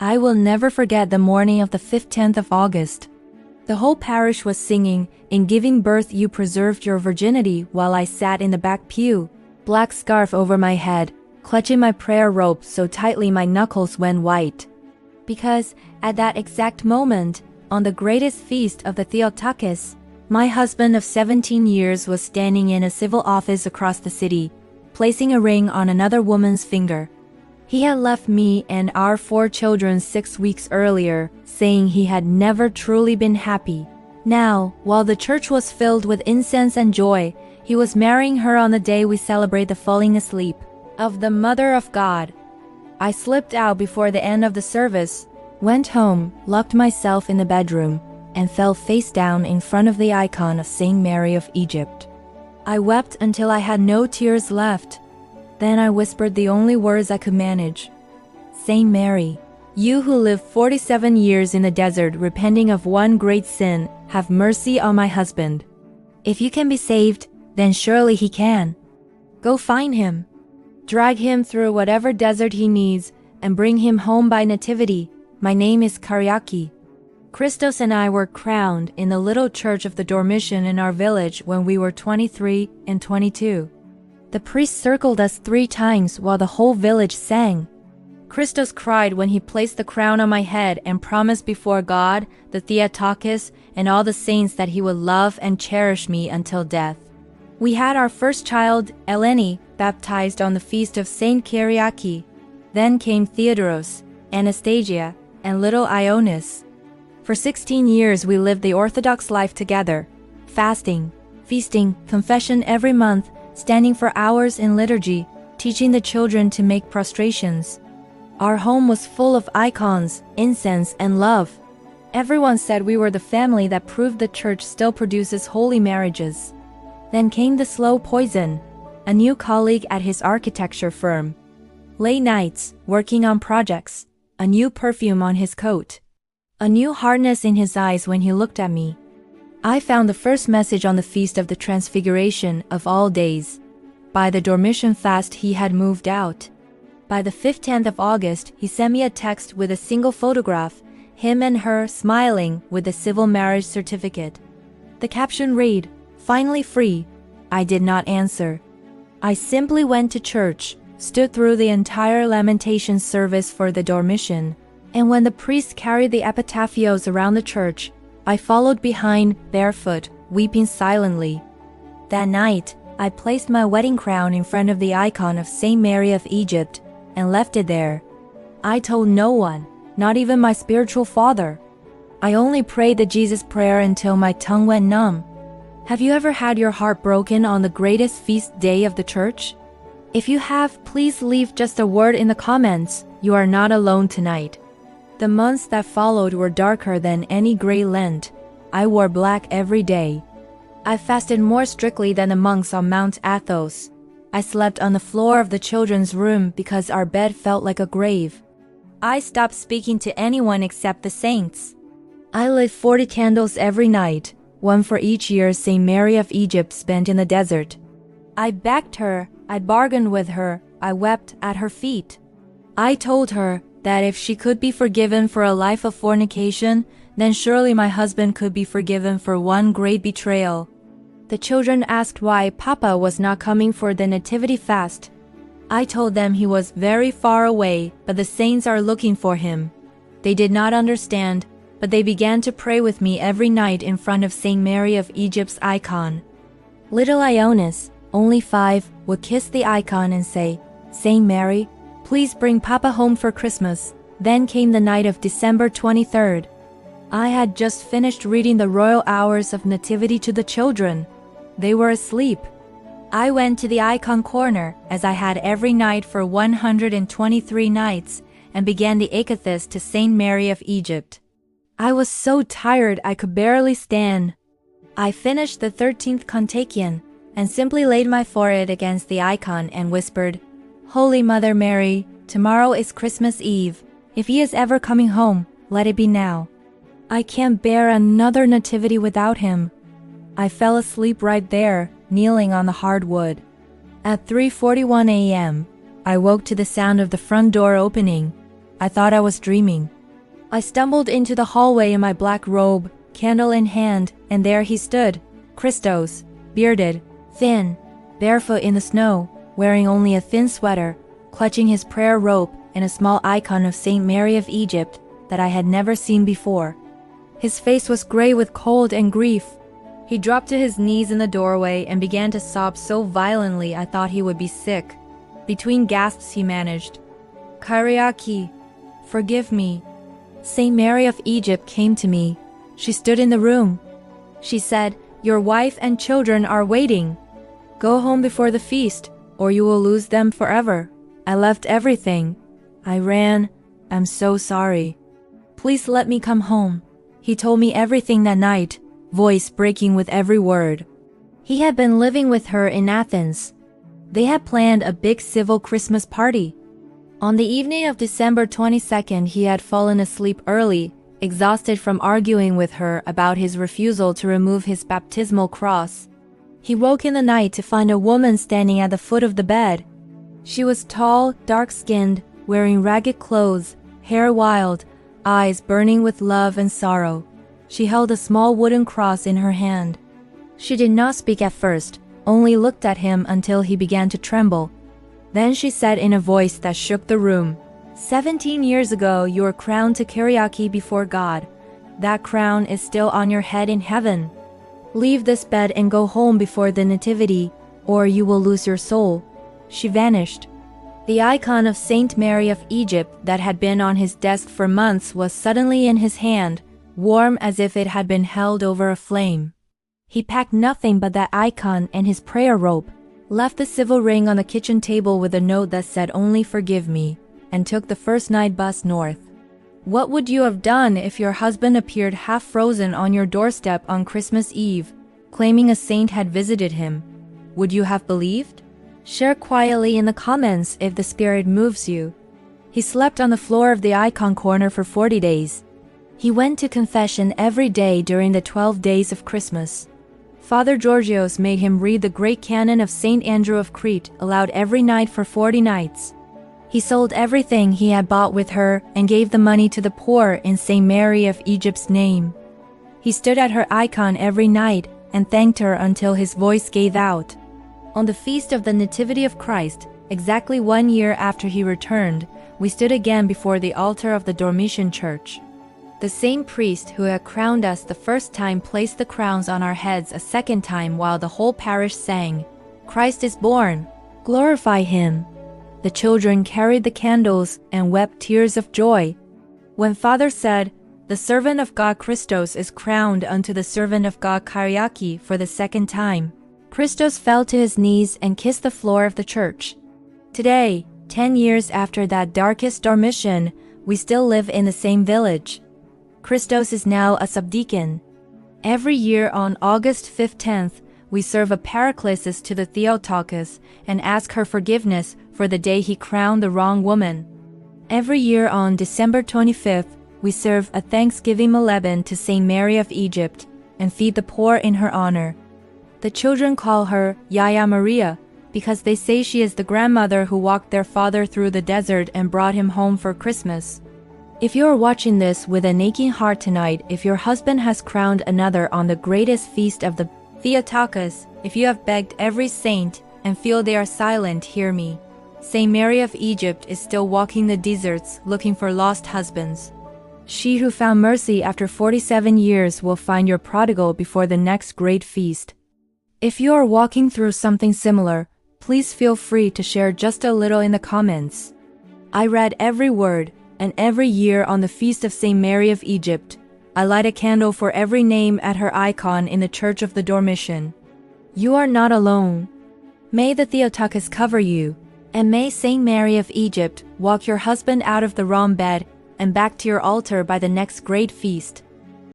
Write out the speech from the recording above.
I will never forget the morning of the 15th of August. The whole parish was singing, "In giving birth you preserved your virginity," while I sat in the back pew, black scarf over my head, clutching my prayer rope so tightly my knuckles went white. Because, at that exact moment, on the greatest feast of the Theotokos, my husband of 17 years was standing in a civil office across the city, placing a ring on another woman's finger. He had left me and our 4 children 6 weeks earlier, saying he had never truly been happy. Now, while the church was filled with incense and joy, he was marrying her on the day we celebrate the falling asleep of the Mother of God. I slipped out before the end of the service, went home, locked myself in the bedroom, and fell face down in front of the icon of Saint Mary of Egypt. I wept until I had no tears left. Then I whispered the only words I could manage. "Saint Mary, you who lived 47 years in the desert repenting of one great sin, have mercy on my husband. If you can be saved, then surely he can. Go find him. Drag him through whatever desert he needs, and bring him home by Nativity. My name is Kyriaki." Christos and I were crowned in the little church of the Dormition in our village when we were 23 and 22. The priest circled us 3 times while the whole village sang. Christos cried when he placed the crown on my head and promised before God, the Theotokos, and all the saints that he would love and cherish me until death. We had our first child, Eleni, baptized on the feast of Saint Kyriaki. Then came Theodoros, Anastasia, and little Ionis. For 16 years we lived the Orthodox life together, fasting, feasting, confession every month, standing for hours in liturgy, teaching the children to make prostrations. Our home was full of icons, incense, and love. Everyone said we were the family that proved the church still produces holy marriages. Then came the slow poison, a new colleague at his architecture firm. Late nights, working on projects, a new perfume on his coat, a new hardness in his eyes when he looked at me. I found the first message on the Feast of the Transfiguration of all days. By the Dormition fast he had moved out. By the 15th of August he sent me a text with a single photograph, him and her smiling with the civil marriage certificate. The caption read, "Finally free." I did not answer. I simply went to church, stood through the entire lamentation service for the Dormition, and when the priest carried the epitaphios around the church, I followed behind, barefoot, weeping silently. That night, I placed my wedding crown in front of the icon of Saint Mary of Egypt and left it there. I told no one, not even my spiritual father. I only prayed the Jesus prayer until my tongue went numb. Have you ever had your heart broken on the greatest feast day of the church? If you have, please leave just a word in the comments. You are not alone tonight. The months that followed were darker than any gray Lent. I wore black every day. I fasted more strictly than the monks on Mount Athos. I slept on the floor of the children's room because our bed felt like a grave. I stopped speaking to anyone except the saints. I lit 40 candles every night, one for each year Saint Mary of Egypt spent in the desert. I begged her, I bargained with her, I wept at her feet. I told her that if she could be forgiven for a life of fornication, then surely my husband could be forgiven for one great betrayal. The children asked why Papa was not coming for the Nativity fast. I told them he was very far away, but the saints are looking for him. They did not understand, but they began to pray with me every night in front of Saint Mary of Egypt's icon. Little Ionis, only 5, would kiss the icon and say, "Saint Mary, please bring Papa home for Christmas." Then came the night of December 23rd. I had just finished reading the royal hours of Nativity to the children. They were asleep. I went to the icon corner, as I had every night for 123 nights, and began the Ekathes to Saint Mary of Egypt. I was so tired I could barely stand. I finished the 13th Kontakion, and simply laid my forehead against the icon and whispered, "Holy Mother Mary, tomorrow is Christmas Eve. If he is ever coming home, let it be now. I can't bear another nativity without him." I fell asleep right there, kneeling on the hard wood. At 3:41 a.m., I woke to the sound of the front door opening. I thought I was dreaming. I stumbled into the hallway in my black robe, candle in hand, and there he stood, Christos, bearded, thin, barefoot in the snow, wearing only a thin sweater, clutching his prayer rope and a small icon of Saint Mary of Egypt that I had never seen before. His face was gray with cold and grief. He dropped to his knees in the doorway and began to sob so violently I thought he would be sick. Between gasps he managed, "Kyriaki, forgive me." Saint Mary of Egypt came to me. She stood in the room. She said, "Your wife and children are waiting. Go home before the feast, or you will lose them forever." I left everything. I ran. "I'm so sorry. Please let me come home." He told me everything that night, voice breaking with every word. He had been living with her in Athens. They had planned a big civil Christmas party. On the evening of December 22nd, he had fallen asleep early, exhausted from arguing with her about his refusal to remove his baptismal cross. He woke in the night to find a woman standing at the foot of the bed. She was tall, dark-skinned, wearing ragged clothes, hair wild, eyes burning with love and sorrow. She held a small wooden cross in her hand. She did not speak at first, only looked at him until he began to tremble. Then she said in a voice that shook the room, "17 years ago you were crowned to Kyriaki before God. That crown is still on your head in heaven. Leave this bed and go home before the Nativity, or you will lose your soul." She vanished. The icon of Saint Mary of Egypt that had been on his desk for months was suddenly in his hand, warm as if it had been held over a flame. He packed nothing but that icon and his prayer rope, left the civil ring on the kitchen table with a note that said "Only forgive me," and took the first night bus north. What would you have done if your husband appeared half frozen on your doorstep on Christmas Eve, claiming a saint had visited him? Would you have believed? Share quietly in the comments if the spirit moves you. He slept on the floor of the icon corner for 40 days. He went to confession every day during the 12 days of Christmas. Father Georgios made him read the great canon of Saint Andrew of Crete aloud every night for 40 nights. He sold everything he had bought with her and gave the money to the poor in Saint Mary of Egypt's name. He stood at her icon every night and thanked her until his voice gave out. On the feast of the Nativity of Christ, exactly 1 year after he returned, we stood again before the altar of the Dormition church. The same priest who had crowned us the first time placed the crowns on our heads a second time while the whole parish sang, "Christ is born! Glorify him!" The children carried the candles and wept tears of joy. When Father said, "The servant of God Christos is crowned unto the servant of God Kyriaki for the second time," Christos fell to his knees and kissed the floor of the church. Today, 10 years after that darkest Dormition, we still live in the same village. Christos is now a subdeacon. Every year on August 15th, we serve a paraclesis to the Theotokos and ask her forgiveness for the day he crowned the wrong woman. Every year on December 25th, we serve a Thanksgiving Malebon to Saint Mary of Egypt and feed the poor in her honor. The children call her Yaya Maria because they say she is the grandmother who walked their father through the desert and brought him home for Christmas. If you are watching this with an aching heart tonight, if your husband has crowned another on the greatest feast of the Theotokos, if you have begged every saint and feel they are silent, hear me. Saint Mary of Egypt is still walking the deserts looking for lost husbands. She who found mercy after 47 years will find your prodigal before the next great feast. If you are walking through something similar, please feel free to share just a little in the comments. I read every word, and every year on the feast of Saint Mary of Egypt, I light a candle for every name at her icon in the Church of the Dormition. You are not alone. May the Theotokos cover you, and may Saint Mary of Egypt walk your husband out of the wrong bed and back to your altar by the next great feast.